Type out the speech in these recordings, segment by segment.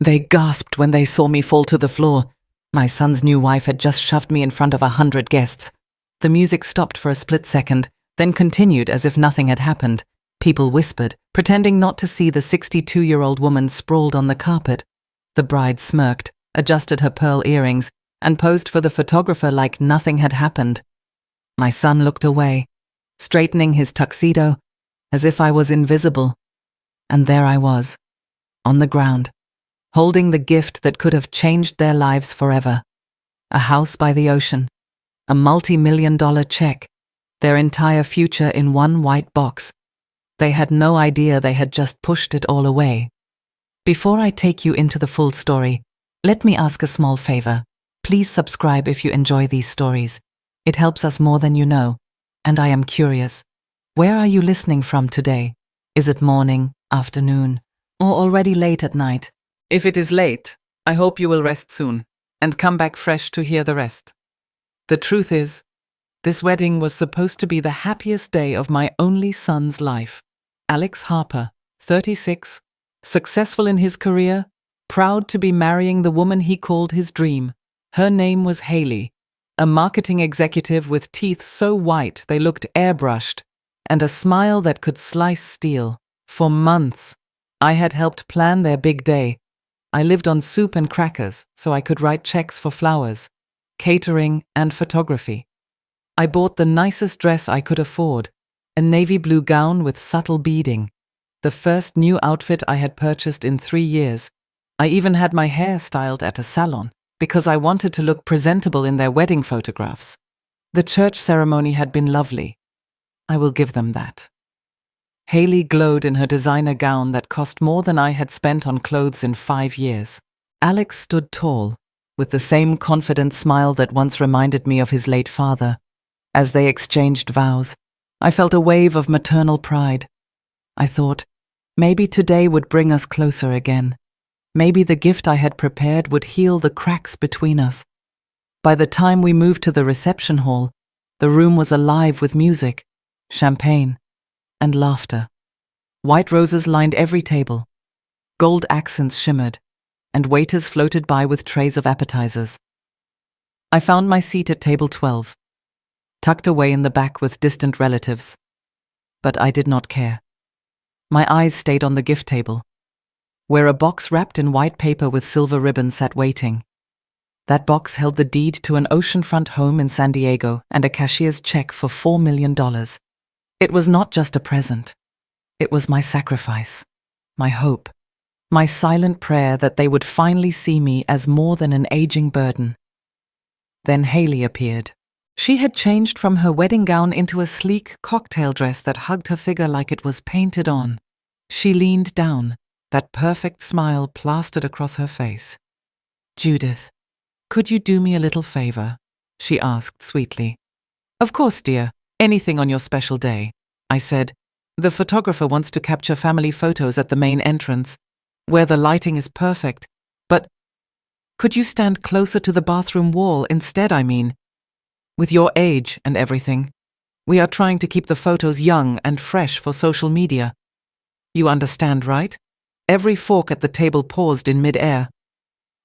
They gasped when they saw me fall to the floor. My son's new wife had just shoved me in front of 100 guests. The music stopped for a split second, then continued as if nothing had happened. People whispered, pretending not to see the 62-year-old woman sprawled on the carpet. The bride smirked, adjusted her pearl earrings, and posed for the photographer like nothing had happened. My son looked away, straightening his tuxedo, as if I was invisible. And there I was, on the ground, holding the gift that could have changed their lives forever. A house by the ocean, a multi-million-dollar check, their entire future in one white box. They had no idea they had just pushed it all away. Before I take you into the full story, let me ask a small favor. Please subscribe if you enjoy these stories. It helps us more than you know, and I am curious. Where are you listening from today? Is it morning, afternoon, or already late at night? If it is late, I hope you will rest soon, and come back fresh to hear the rest. The truth is, this wedding was supposed to be the happiest day of my only son's life. Alex Harper, 36, successful in his career, proud to be marrying the woman he called his dream. Her name was Haley, a marketing executive with teeth so white they looked airbrushed, and a smile that could slice steel. For months, I had helped plan their big day. I lived on soup and crackers so I could write checks for flowers, catering, and photography. I bought the nicest dress I could afford, a navy blue gown with subtle beading, the first new outfit I had purchased in 3 years. I even had my hair styled at a salon, because I wanted to look presentable in their wedding photographs. The church ceremony had been lovely. I will give them that. Haley glowed in her designer gown that cost more than I had spent on clothes in 5 years. Alex stood tall, with the same confident smile that once reminded me of his late father. As they exchanged vows, I felt a wave of maternal pride. I thought, maybe today would bring us closer again. Maybe the gift I had prepared would heal the cracks between us. By the time we moved to the reception hall, the room was alive with music, champagne, and laughter. White roses lined every table. Gold accents shimmered, and waiters floated by with trays of appetizers. I found my seat at table 12, tucked away in the back with distant relatives. But I did not care. My eyes stayed on the gift table, where a box wrapped in white paper with silver ribbon sat waiting. That box held the deed to an oceanfront home in San Diego and a cashier's check for $4 million. It was not just a present. It was my sacrifice, my hope, my silent prayer that they would finally see me as more than an aging burden. Then Haley appeared. She had changed from her wedding gown into a sleek cocktail dress that hugged her figure like it was painted on. She leaned down, that perfect smile plastered across her face. "Judith, could you do me a little favor?" she asked sweetly. "Of course, dear. Anything on your special day," I said. "The photographer wants to capture family photos at the main entrance, where the lighting is perfect. But could you stand closer to the bathroom wall instead, I mean? With your age and everything, we are trying to keep the photos young and fresh for social media. You understand, right?" Every fork at the table paused in mid-air.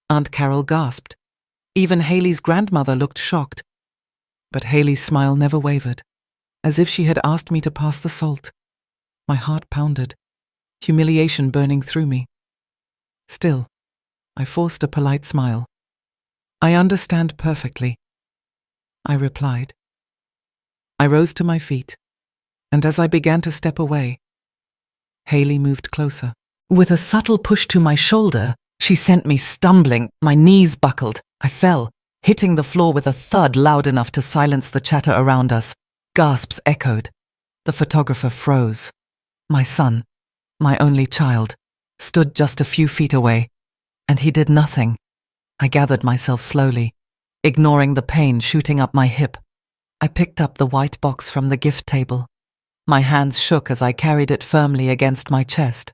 Aunt Carol gasped. Even Haley's grandmother looked shocked. But Haley's smile never wavered, as if she had asked me to pass the salt. My heart pounded, humiliation burning through me. Still, I forced a polite smile. "I understand perfectly," I replied. I rose to my feet, and as I began to step away, Haley moved closer. With a subtle push to my shoulder, she sent me stumbling. My knees buckled. I fell, hitting the floor with a thud loud enough to silence the chatter around us. Gasps echoed. The photographer froze. My son, my only child, stood just a few feet away, and he did nothing. I gathered myself slowly, ignoring the pain shooting up my hip. I picked up the white box from the gift table. My hands shook as I carried it firmly against my chest.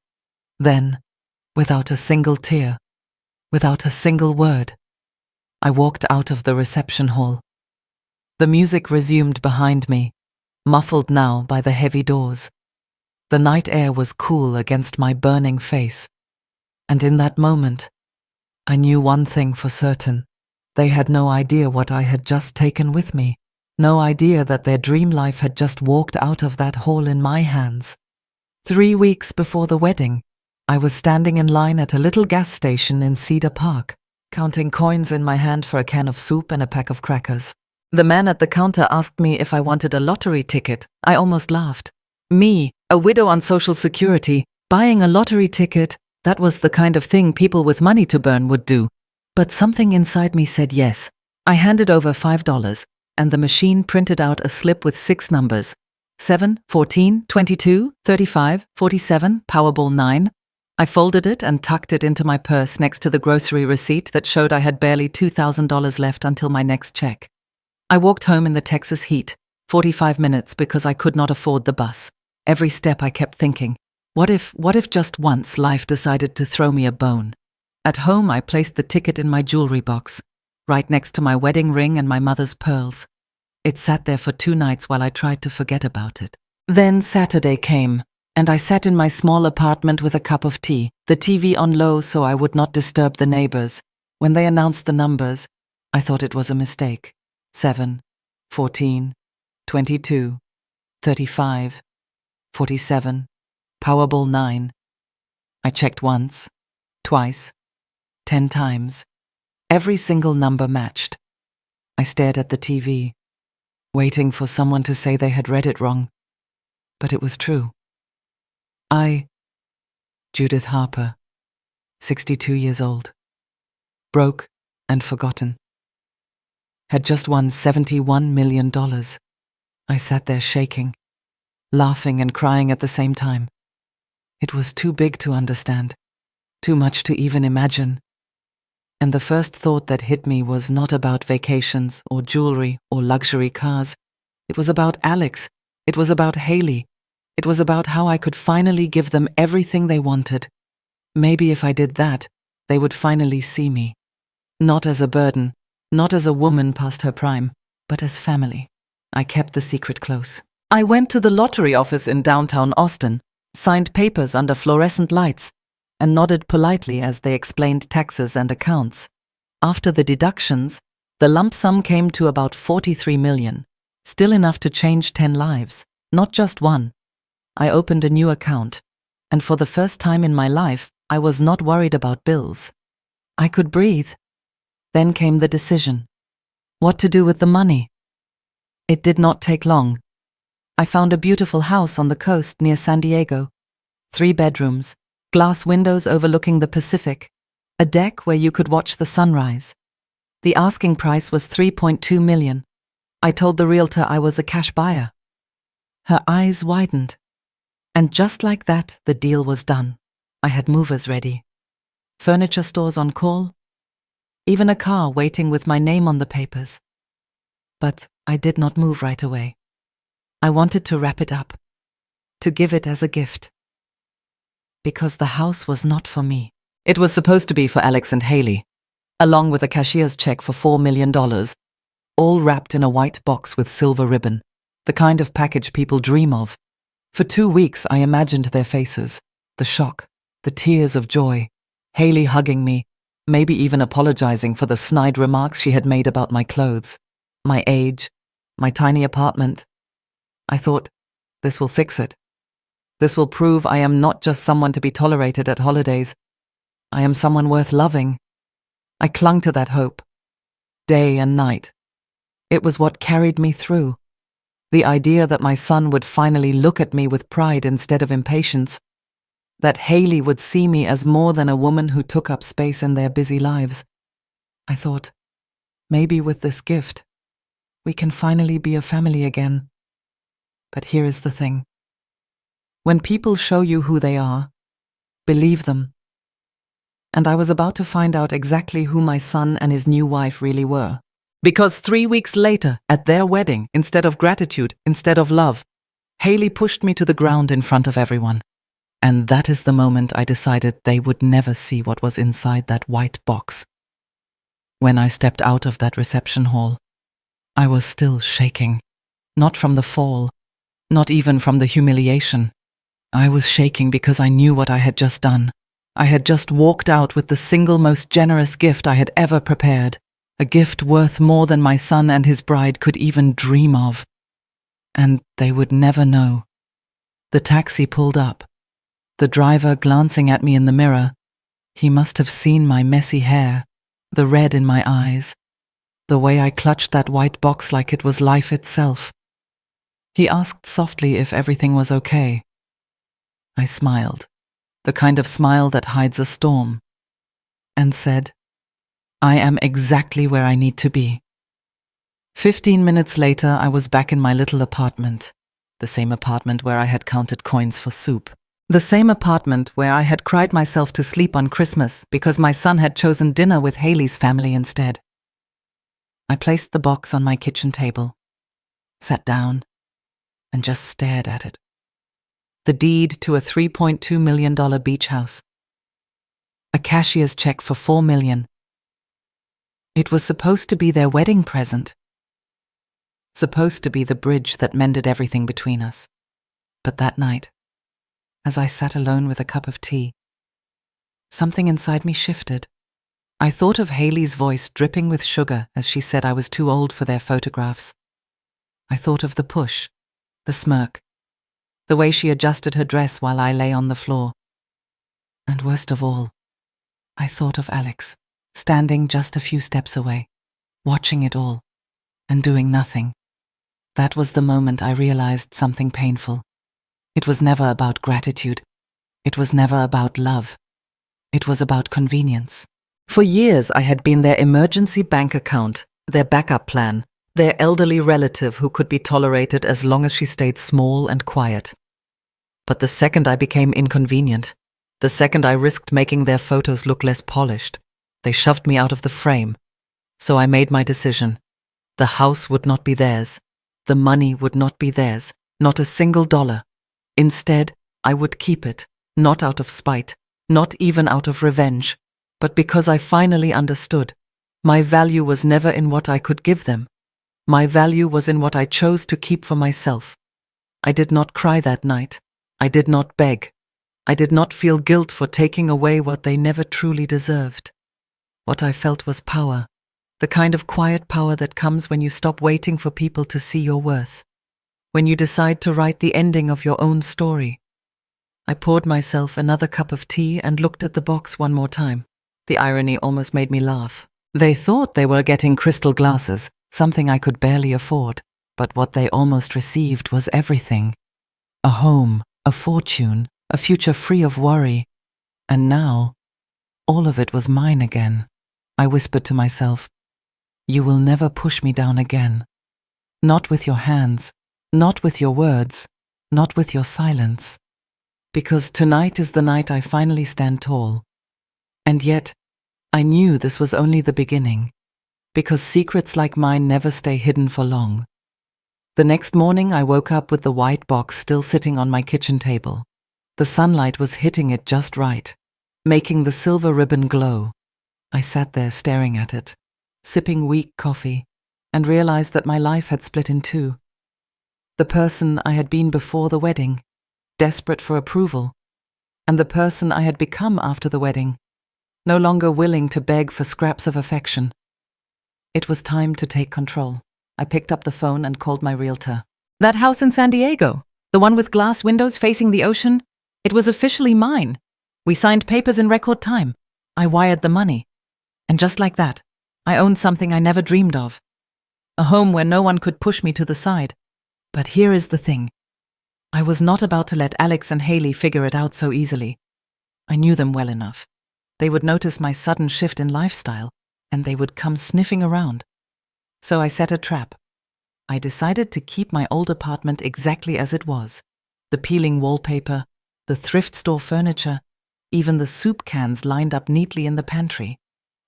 Then, without a single tear, without a single word, I walked out of the reception hall. The music resumed behind me, muffled now by the heavy doors. The night air was cool against my burning face, and in that moment, I knew one thing for certain. They had no idea what I had just taken with me. No idea that their dream life had just walked out of that hall in my hands. 3 weeks before the wedding, I was standing in line at a little gas station in Cedar Park, counting coins in my hand for a can of soup and a pack of crackers. The man at the counter asked me if I wanted a lottery ticket. I almost laughed. Me, a widow on Social Security, buying a lottery ticket, that was the kind of thing people with money to burn would do. But something inside me said yes. I handed over $5, and the machine printed out a slip with 6 numbers. 7, 14, 22, 35, 47, Powerball 9. I folded it and tucked it into my purse next to the grocery receipt that showed I had barely $2,000 left until my next check. I walked home in the Texas heat, 45 minutes because I could not afford the bus. Every step I kept thinking, what if just once life decided to throw me a bone? At home I placed the ticket in my jewelry box, right next to my wedding ring and my mother's pearls. It sat there for 2 nights while I tried to forget about it. Then Saturday came, and I sat in my small apartment with a cup of tea, the TV on low so I would not disturb the neighbors. When they announced the numbers, I thought it was a mistake. 7, 14, 22, 35, 47, Powerball 9. I checked once, twice, 10 times. Every single number matched. I stared at the TV, waiting for someone to say they had read it wrong. But it was true. Judith Harper, 62 years old, broke and forgotten, had just won $71 million. I sat there shaking, laughing and crying at the same time. It was too big to understand, too much to even imagine. And the first thought that hit me was not about vacations or jewelry or luxury cars. It was about Alex. It was about Haley. It was about how I could finally give them everything they wanted. Maybe if I did that, they would finally see me. Not as a burden, not as a woman past her prime, but as family. I kept the secret close. I went to the lottery office in downtown Austin, signed papers under fluorescent lights, and nodded politely as they explained taxes and accounts. After the deductions, the lump sum came to about $43 million, still enough to change 10 lives, not just one. I opened a new account, and for the first time in my life, I was not worried about bills. I could breathe. Then came the decision. What to do with the money? It did not take long. I found a beautiful house on the coast near San Diego. 3 bedrooms, glass windows overlooking the Pacific, a deck where you could watch the sunrise. The asking price was $3.2 million. I told the realtor I was a cash buyer. Her eyes widened. And just like that, the deal was done. I had movers ready, furniture stores on call, even a car waiting with my name on the papers. But I did not move right away. I wanted to wrap it up, to give it as a gift. Because the house was not for me. It was supposed to be for Alex and Haley, along with a cashier's check for $4 million, all wrapped in a white box with silver ribbon, the kind of package people dream of. For 2 weeks I imagined their faces, the shock, the tears of joy, Haley hugging me, maybe even apologizing for the snide remarks she had made about my clothes, my age, my tiny apartment. I thought, this will fix it. This will prove I am not just someone to be tolerated at holidays. I am someone worth loving. I clung to that hope, day and night. It was what carried me through. The idea that my son would finally look at me with pride instead of impatience, that Haley would see me as more than a woman who took up space in their busy lives. I thought, maybe with this gift, we can finally be a family again. But here is the thing. When people show you who they are, believe them. And I was about to find out exactly who my son and his new wife really were. Because 3 weeks later, at their wedding, instead of gratitude, instead of love, Haley pushed me to the ground in front of everyone. And that is the moment I decided they would never see what was inside that white box. When I stepped out of that reception hall, I was still shaking. Not from the fall, not even from the humiliation. I was shaking because I knew what I had just done. I had just walked out with the single most generous gift I had ever prepared, a gift worth more than my son and his bride could even dream of. And they would never know. The taxi pulled up. The driver glancing at me in the mirror. He must have seen my messy hair, the red in my eyes, the way I clutched that white box like it was life itself. He asked softly if everything was okay. I smiled, the kind of smile that hides a storm, and said, "I am exactly where I need to be." 15 minutes later, I was back in my little apartment, the same apartment where I had counted coins for soup, the same apartment where I had cried myself to sleep on Christmas because my son had chosen dinner with Haley's family instead. I placed the box on my kitchen table, sat down, and just stared at it. The deed to a $3.2 million beach house. A cashier's check for $4 million. It was supposed to be their wedding present. Supposed to be the bridge that mended everything between us. But that night, as I sat alone with a cup of tea, something inside me shifted. I thought of Haley's voice dripping with sugar as she said I was too old for their photographs. I thought of the push, the smirk, the way she adjusted her dress while I lay on the floor. And worst of all, I thought of Alex, standing just a few steps away, watching it all, and doing nothing. That was the moment I realized something painful. It was never about gratitude. It was never about love. It was about convenience. For years, I had been their emergency bank account, their backup plan, their elderly relative who could be tolerated as long as she stayed small and quiet. But the second I became inconvenient, the second I risked making their photos look less polished, they shoved me out of the frame. So I made my decision. The house would not be theirs. The money would not be theirs, not a single dollar. Instead, I would keep it, not out of spite, not even out of revenge, but because I finally understood. My value was never in what I could give them. My value was in what I chose to keep for myself. I did not cry that night. I did not beg. I did not feel guilt for taking away what they never truly deserved. What I felt was power, the kind of quiet power that comes when you stop waiting for people to see your worth, when you decide to write the ending of your own story. I poured myself another cup of tea and looked at the box one more time. The irony almost made me laugh. They thought they were getting crystal glasses, something I could barely afford, but what they almost received was everything. A home, a fortune, a future free of worry. And now, all of it was mine again. I whispered to myself, "You will never push me down again. Not with your hands, not with your words, not with your silence. Because tonight is the night I finally stand tall." And yet, I knew this was only the beginning, because secrets like mine never stay hidden for long. The next morning I woke up with the white box still sitting on my kitchen table. The sunlight was hitting it just right, making the silver ribbon glow. I sat there staring at it, sipping weak coffee, and realized that my life had split in two. The person I had been before the wedding, desperate for approval, and the person I had become after the wedding, no longer willing to beg for scraps of affection. It was time to take control. I picked up the phone and called my realtor. "That house in San Diego, the one with glass windows facing the ocean, it was officially mine. We signed papers in record time. I wired the money. And just like that, I owned something I never dreamed of. A home where no one could push me to the side. But here is the thing. I was not about to let Alex and Haley figure it out so easily. I knew them well enough. They would notice my sudden shift in lifestyle, and they would come sniffing around. So I set a trap. I decided to keep my old apartment exactly as it was. The peeling wallpaper, the thrift store furniture, even the soup cans lined up neatly in the pantry.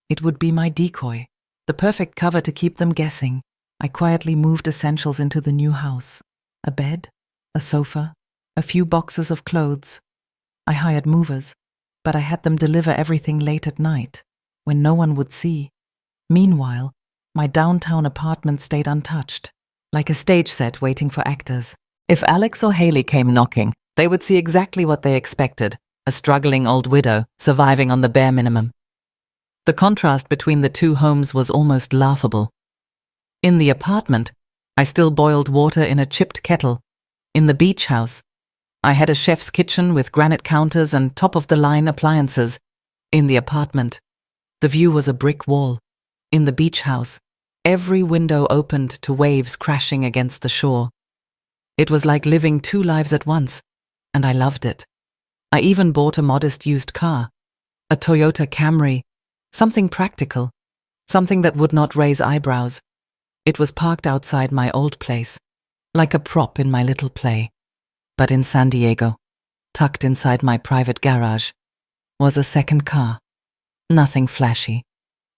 It would be my decoy, the perfect cover to keep them guessing. I quietly moved essentials into the new house. A bed, a sofa, a few boxes of clothes. I hired movers, but I had them deliver everything late at night, when no one would see. Meanwhile, my downtown apartment stayed untouched, like a stage set waiting for actors. If Alex or Haley came knocking, they would see exactly what they expected, a struggling old widow surviving on the bare minimum. The contrast between the two homes was almost laughable. In the apartment, I still boiled water in a chipped kettle. In the beach house, I had a chef's kitchen with granite counters and top-of-the-line appliances. In the apartment, the view was a brick wall. In the beach house, every window opened to waves crashing against the shore. It was like living two lives at once, and I loved it. I even bought a modest used car, a Toyota Camry, something practical, something that would not raise eyebrows. It was parked outside my old place, like a prop in my little play. But in San Diego, tucked inside my private garage, was a second car. Nothing flashy,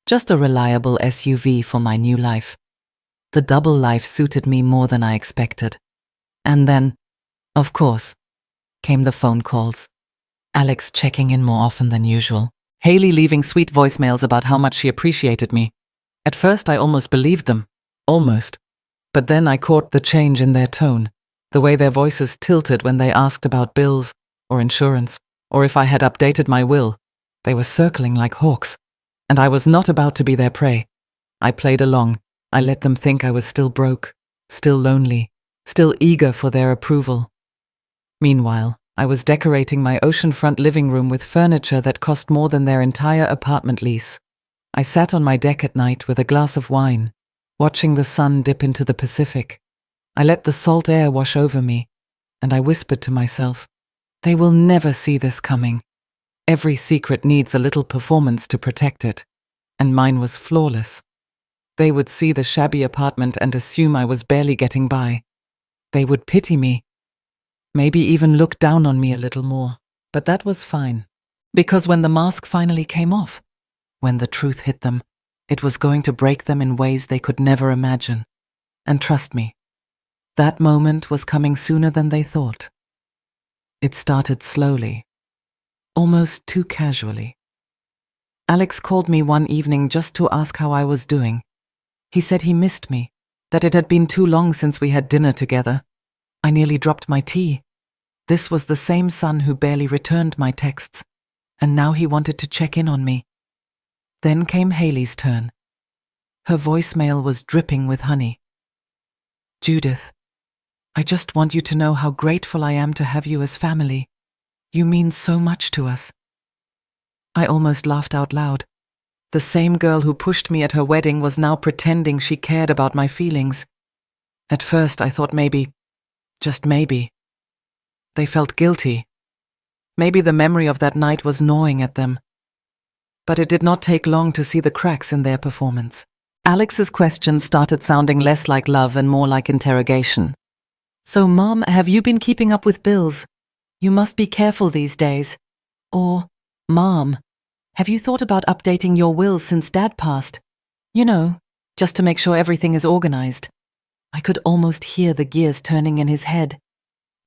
just a reliable SUV for my new life. The double life suited me more than I expected. And then, of course, came the phone calls. Alex checking in more often than usual. Haley leaving sweet voicemails about how much she appreciated me. At first, I almost believed them. Almost. But then I caught the change in their tone, the way their voices tilted when they asked about bills, or insurance, or if I had updated my will. They were circling like hawks, and I was not about to be their prey. I played along. I let them think I was still broke, still lonely, still eager for their approval. Meanwhile, I was decorating my oceanfront living room with furniture that cost more than their entire apartment lease. I sat on my deck at night with a glass of wine, watching the sun dip into the Pacific. I let the salt air wash over me, and I whispered to myself, they will never see this coming. Every secret needs a little performance to protect it, and mine was flawless. They would see the shabby apartment and assume I was barely getting by. They would pity me, maybe even look down on me a little more. But that was fine, because when the mask finally came off, when the truth hit them, it was going to break them in ways they could never imagine. And trust me, that moment was coming sooner than they thought. It started slowly, almost too casually. Alex called me one evening just to ask how I was doing. He said he missed me, that it had been too long since we had dinner together. I nearly dropped my tea. This was the same son who barely returned my texts, and now he wanted to check in on me. Then came Haley's turn. Her voicemail was dripping with honey. Judith, I just want you to know how grateful I am to have you as family. You mean so much to us. I almost laughed out loud. The same girl who pushed me at her wedding was now pretending she cared about my feelings. At first I thought maybe, just maybe, they felt guilty. Maybe the memory of that night was gnawing at them. But it did not take long to see the cracks in their performance. Alex's questions started sounding less like love and more like interrogation. So, Mom, have you been keeping up with bills? You must be careful these days. Or, Mom, have you thought about updating your will since Dad passed? You know, just to make sure everything is organized. I could almost hear the gears turning in his head.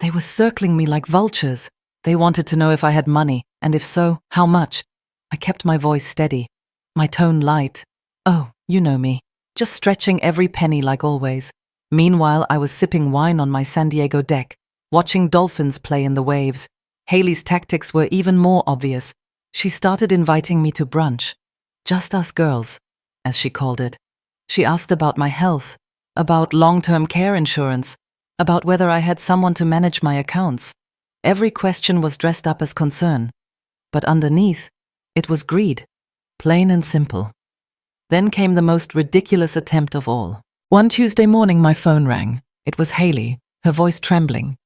They were circling me like vultures. They wanted to know if I had money, and if so, how much. I kept my voice steady, my tone light. Oh, you know me, just stretching every penny like always. Meanwhile, I was sipping wine on my San Diego deck, watching dolphins play in the waves. Haley's tactics were even more obvious. She started inviting me to brunch. Just us girls, as she called it. She asked about my health, about long-term care insurance, about whether I had someone to manage my accounts. Every question was dressed up as concern, but underneath, it was greed, plain and simple. Then came the most ridiculous attempt of all. One Tuesday morning my phone rang. It was Haley, her voice trembling.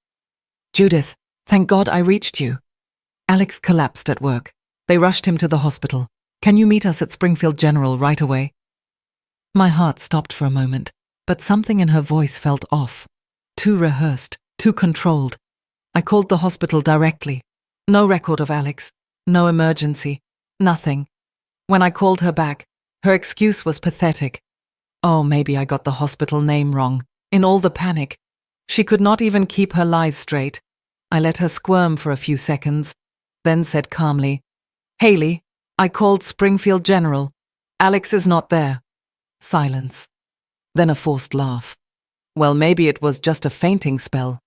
Judith, thank God I reached you. Alex collapsed at work. They rushed him to the hospital. Can you meet us at Springfield General right away? My heart stopped for a moment, but something in her voice felt off. Too rehearsed, too controlled. I called the hospital directly. No record of Alex, no emergency, nothing. When I called her back, her excuse was pathetic. Oh, maybe I got the hospital name wrong. In all the panic, she could not even keep her lies straight. I let her squirm for a few seconds, then said calmly, Haley, I called Springfield General. Alex is not there. Silence. Then a forced laugh. Well, maybe it was just a fainting spell.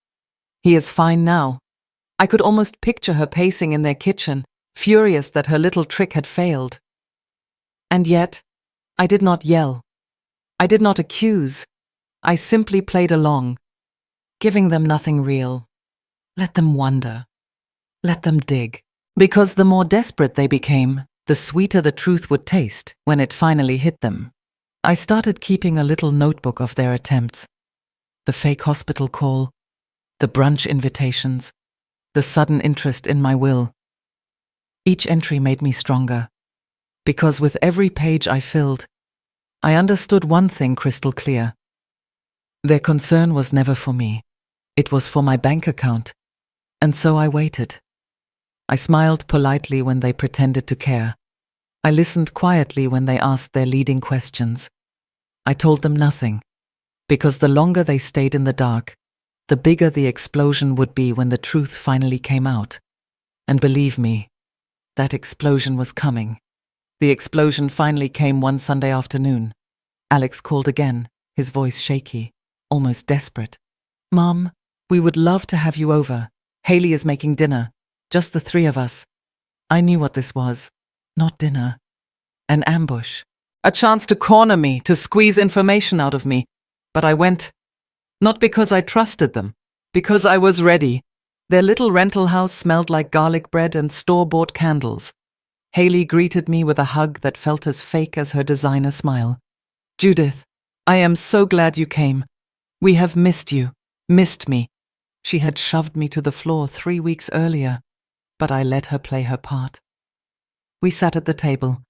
He is fine now. I could almost picture her pacing in their kitchen, furious that her little trick had failed. And yet, I did not yell. I did not accuse. I simply played along, giving them nothing real. Let them wonder. Let them dig. Because the more desperate they became, the sweeter the truth would taste when it finally hit them. I started keeping a little notebook of their attempts. The fake hospital call, the brunch invitations, the sudden interest in my will. Each entry made me stronger, because with every page I filled, I understood one thing crystal clear. Their concern was never for me. It was for my bank account, and so I waited. I smiled politely when they pretended to care. I listened quietly when they asked their leading questions. I told them nothing, because the longer they stayed in the dark, the bigger the explosion would be when the truth finally came out. And believe me, that explosion was coming. The explosion finally came one Sunday afternoon. Alex called again, his voice shaky, almost desperate. "Mom, we would love to have you over. Haley is making dinner. Just the three of us." I knew what this was. Not dinner. An ambush. A chance to corner me, to squeeze information out of me. But I went. Not because I trusted them. Because I was ready. Their little rental house smelled like garlic bread and store-bought candles. Haley greeted me with a hug that felt as fake as her designer smile. "Judith, I am so glad you came. We have missed you. Missed me." She had shoved me to the floor 3 weeks earlier, but I let her play her part. We sat at the table.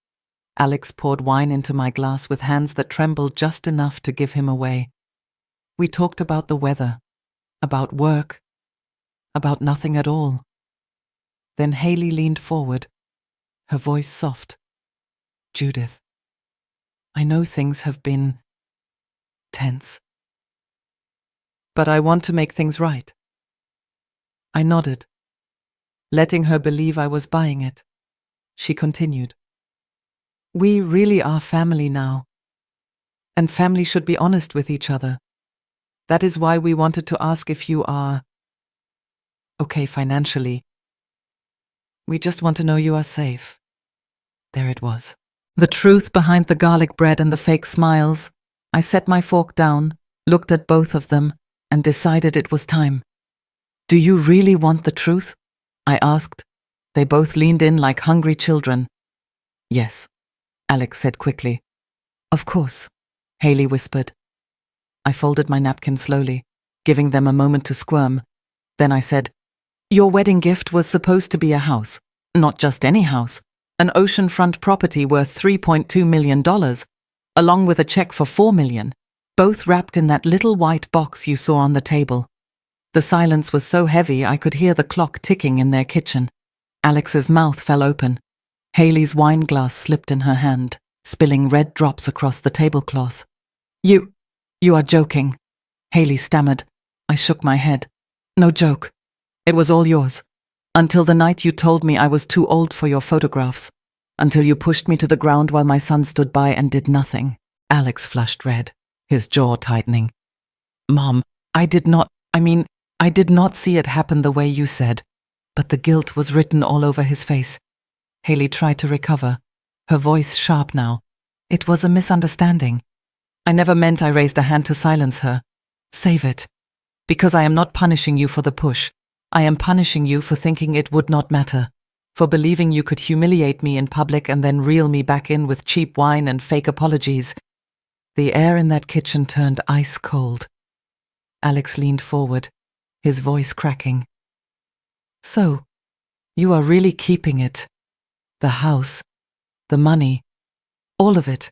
Alex poured wine into my glass with hands that trembled just enough to give him away. We talked about the weather, about work, about nothing at all. Then Haley leaned forward, her voice soft. "Judith, I know things have been tense, but I want to make things right." I nodded, letting her believe I was buying it. She continued. "We really are family now, and family should be honest with each other. That is why we wanted to ask if you are okay financially. We just want to know you are safe." There it was. The truth behind the garlic bread and the fake smiles. I set my fork down, looked at both of them, and decided it was time. "Do you really want the truth?" I asked. They both leaned in like hungry children. "Yes," Alex said quickly. "Of course," Haley whispered. I folded my napkin slowly, giving them a moment to squirm. Then I said, "Your wedding gift was supposed to be a house. Not just any house. An oceanfront property worth $3.2 million, along with a check for $4 million, both wrapped in that little white box you saw on the table." The silence was so heavy I could hear the clock ticking in their kitchen. Alex's mouth fell open. Haley's wine glass slipped in her hand, spilling red drops across the tablecloth. You are joking," Haley stammered. I shook my head. "No joke. It was all yours. Until the night you told me I was too old for your photographs. Until you pushed me to the ground while my son stood by and did nothing." Alex flushed red, his jaw tightening. "Mom, I did not see it happen the way you said." But the guilt was written all over his face. Haley tried to recover, her voice sharp now. "It was a misunderstanding. I never meant." I raised a hand to silence her. "Save it. Because I am not punishing you for the push. I am punishing you for thinking it would not matter. For believing you could humiliate me in public and then reel me back in with cheap wine and fake apologies." The air in that kitchen turned ice cold. Alex leaned forward, his voice cracking. "So, you are really keeping it? The house, the money, all of it?"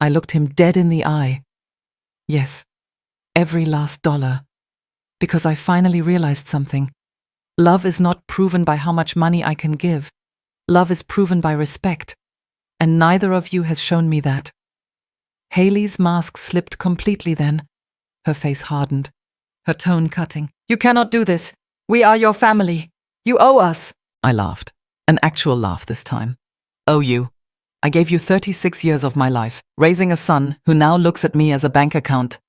I looked him dead in the eye. "Yes, every last dollar. Because I finally realized something. Love is not proven by how much money I can give. Love is proven by respect. And neither of you has shown me that." Haley's mask slipped completely then. Her face hardened, her tone cutting. "You cannot do this. We are your family. You owe us." I laughed. An actual laugh this time. "Owe you? I gave you 36 years of my life, raising a son who now looks at me as a bank account.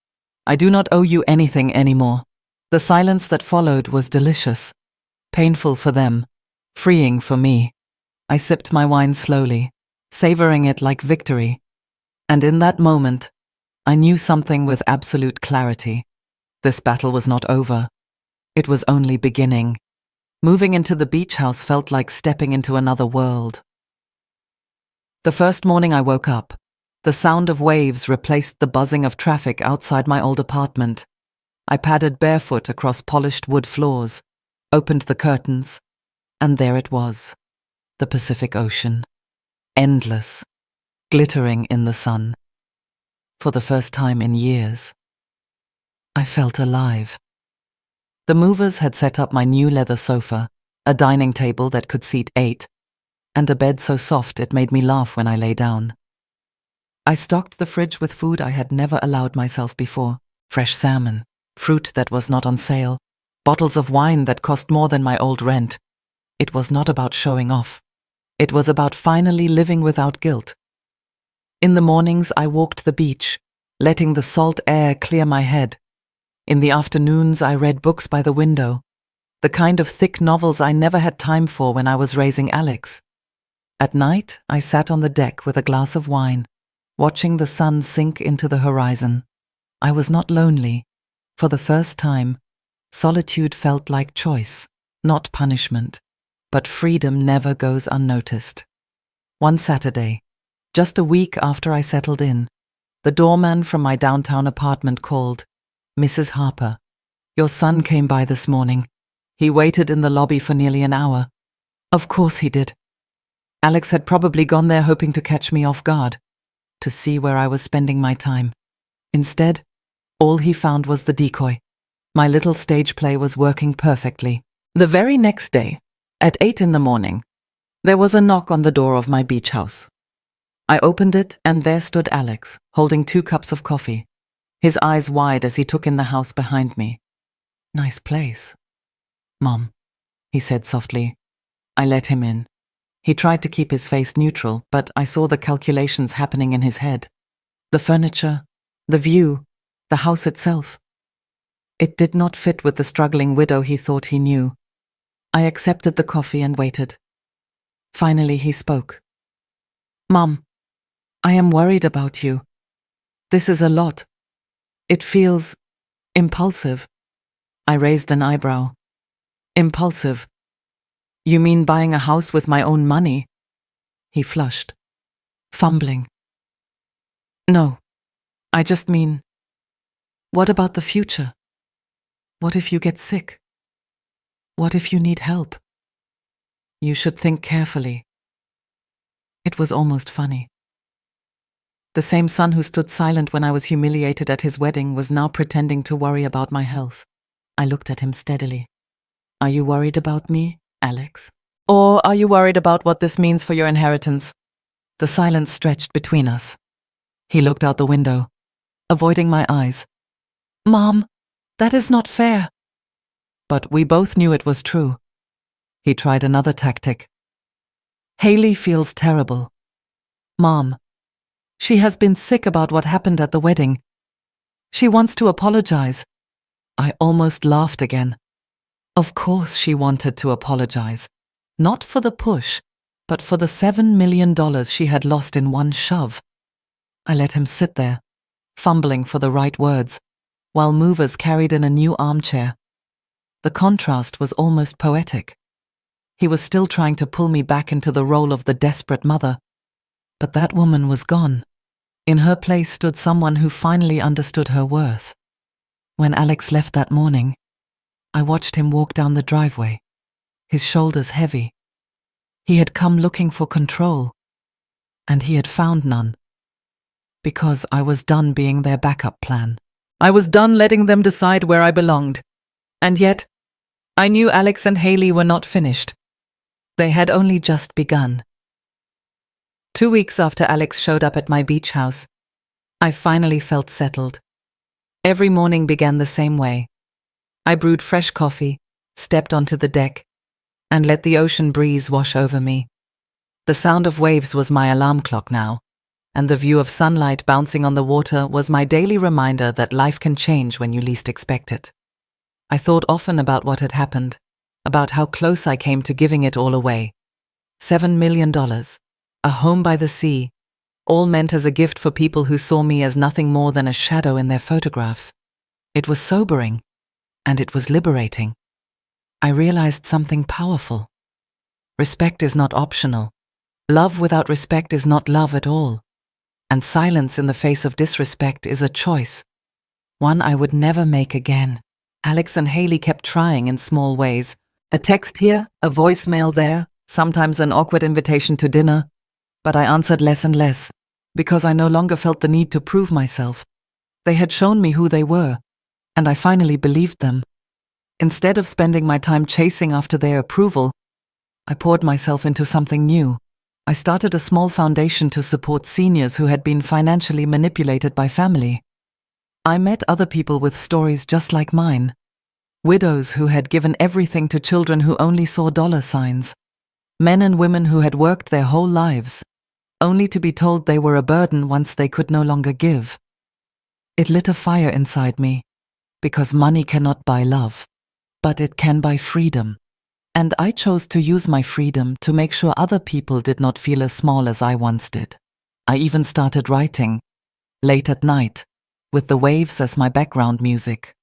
I do not owe you anything anymore." The silence that followed was delicious. Painful for them, freeing for me. I sipped my wine slowly, savoring it like victory. And in that moment, I knew something with absolute clarity. This battle was not over. It was only beginning. Moving into the beach house felt like stepping into another world. The first morning I woke up, the sound of waves replaced the buzzing of traffic outside my old apartment. I padded barefoot across polished wood floors, opened the curtains, and there it was, the Pacific Ocean. Endless, glittering in the sun. For the first time in years, I felt alive. The movers had set up my new leather sofa, a dining table that could seat 8, and a bed so soft it made me laugh when I lay down. I stocked the fridge with food I had never allowed myself before: fresh salmon, fruit that was not on sale, bottles of wine that cost more than my old rent. It was not about showing off. It was about finally living without guilt. In the mornings, I walked the beach, letting the salt air clear my head. In the afternoons, I read books by the window, the kind of thick novels I never had time for when I was raising Alex. At night, I sat on the deck with a glass of wine, watching the sun sink into the horizon. I was not lonely. For the first time, solitude felt like choice, not punishment. But freedom never goes unnoticed. One Saturday, just a week after I settled in, the doorman from my downtown apartment called. "Mrs. Harper, your son came by this morning. He waited in the lobby for nearly an hour." Of course he did. Alex had probably gone there hoping to catch me off guard, to see where I was spending my time. Instead, all he found was the decoy. My little stage play was working perfectly. The very next day, at 8 in the morning, there was a knock on the door of my beach house. I opened it, and there stood Alex, holding 2 cups of coffee, his eyes wide as he took in the house behind me. "Nice place." "Mom," he said softly. I let him in. He tried to keep his face neutral, but I saw the calculations happening in his head. The furniture, the view, the house itself. It did not fit with the struggling widow he thought he knew. I accepted the coffee and waited. Finally, he spoke. "Mom, I am worried about you. This is a lot. It feels impulsive." I raised an eyebrow. "Impulsive? You mean buying a house with my own money?" He flushed, fumbling. "No, I just mean, what about the future? What if you get sick? What if you need help? You should think carefully." It was almost funny. The same son who stood silent when I was humiliated at his wedding was now pretending to worry about my health. I looked at him steadily. "Are you worried about me, Alex? Or are you worried about what this means for your inheritance?" The silence stretched between us. He looked out the window, avoiding my eyes. "Mom, that is not fair." But we both knew it was true. He tried another tactic. "Haley feels terrible. Mom, she has been sick about what happened at the wedding. She wants to apologize." I almost laughed again. Of course she wanted to apologize. Not for the push, but for the $7 million she had lost in one shove. I let him sit there, fumbling for the right words, while movers carried in a new armchair. The contrast was almost poetic. He was still trying to pull me back into the role of the desperate mother. But that woman was gone. In her place stood someone who finally understood her worth. When Alex left that morning, I watched him walk down the driveway, his shoulders heavy. He had come looking for control, and he had found none. Because I was done being their backup plan. I was done letting them decide where I belonged. And yet, I knew Alex and Haley were not finished. They had only just begun. 2 weeks after Alex showed up at my beach house, I finally felt settled. Every morning began the same way. I brewed fresh coffee, stepped onto the deck, and let the ocean breeze wash over me. The sound of waves was my alarm clock now, and the view of sunlight bouncing on the water was my daily reminder that life can change when you least expect it. I thought often about what had happened, about how close I came to giving it all away. $7 million, a home by the sea, all meant as a gift for people who saw me as nothing more than a shadow in their photographs. It was sobering, and it was liberating. I realized something powerful. Respect is not optional. Love without respect is not love at all. And silence in the face of disrespect is a choice, one I would never make again. Alex and Haley kept trying in small ways. A text here, a voicemail there, sometimes an awkward invitation to dinner. But I answered less and less, because I no longer felt the need to prove myself. They had shown me who they were, and I finally believed them. Instead of spending my time chasing after their approval, I poured myself into something new. I started a small foundation to support seniors who had been financially manipulated by family. I met other people with stories just like mine. Widows who had given everything to children who only saw dollar signs. Men and women who had worked their whole lives, only to be told they were a burden once they could no longer give. It lit a fire inside me, because money cannot buy love, but it can buy freedom. And I chose to use my freedom to make sure other people did not feel as small as I once did. I even started writing, late at night, with the waves as my background music.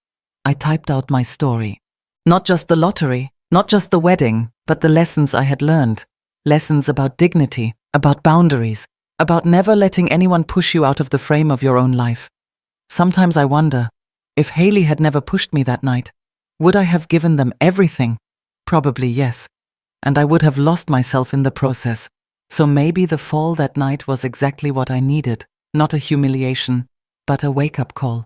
I typed out my story. Not just the lottery, not just the wedding, but the lessons I had learned. Lessons about dignity, about boundaries, about never letting anyone push you out of the frame of your own life. Sometimes I wonder, if Haley had never pushed me that night, would I have given them everything? Probably yes, and I would have lost myself in the process. So maybe the fall that night was exactly what I needed, not a humiliation, but a wake-up call.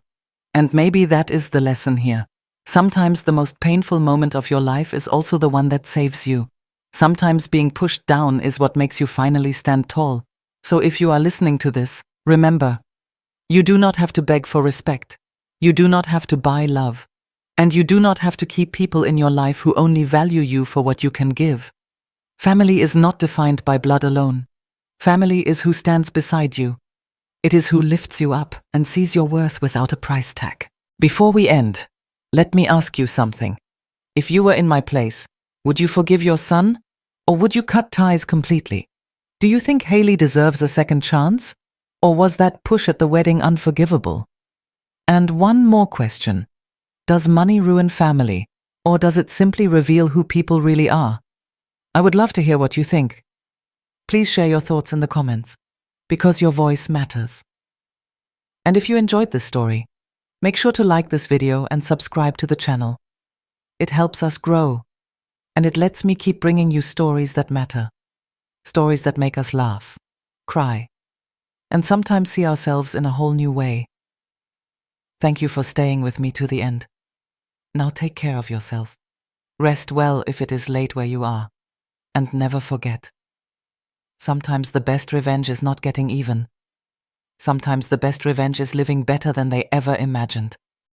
And maybe that is the lesson here. Sometimes the most painful moment of your life is also the one that saves you. Sometimes being pushed down is what makes you finally stand tall. So if you are listening to this, remember, you do not have to beg for respect. You do not have to buy love. And you do not have to keep people in your life who only value you for what you can give. Family is not defined by blood alone. Family is who stands beside you. It is who lifts you up and sees your worth without a price tag. Before we end, let me ask you something. If you were in my place, would you forgive your son? Or would you cut ties completely? Do you think Haley deserves a second chance? Or was that push at the wedding unforgivable? And one more question. Does money ruin family, or does it simply reveal who people really are? I would love to hear what you think. Please share your thoughts in the comments, because your voice matters. And if you enjoyed this story, make sure to like this video and subscribe to the channel. It helps us grow, and it lets me keep bringing you stories that matter. Stories that make us laugh, cry, and sometimes see ourselves in a whole new way. Thank you for staying with me to the end. Now take care of yourself. Rest well if it is late where you are. And never forget. Sometimes the best revenge is not getting even. Sometimes the best revenge is living better than they ever imagined.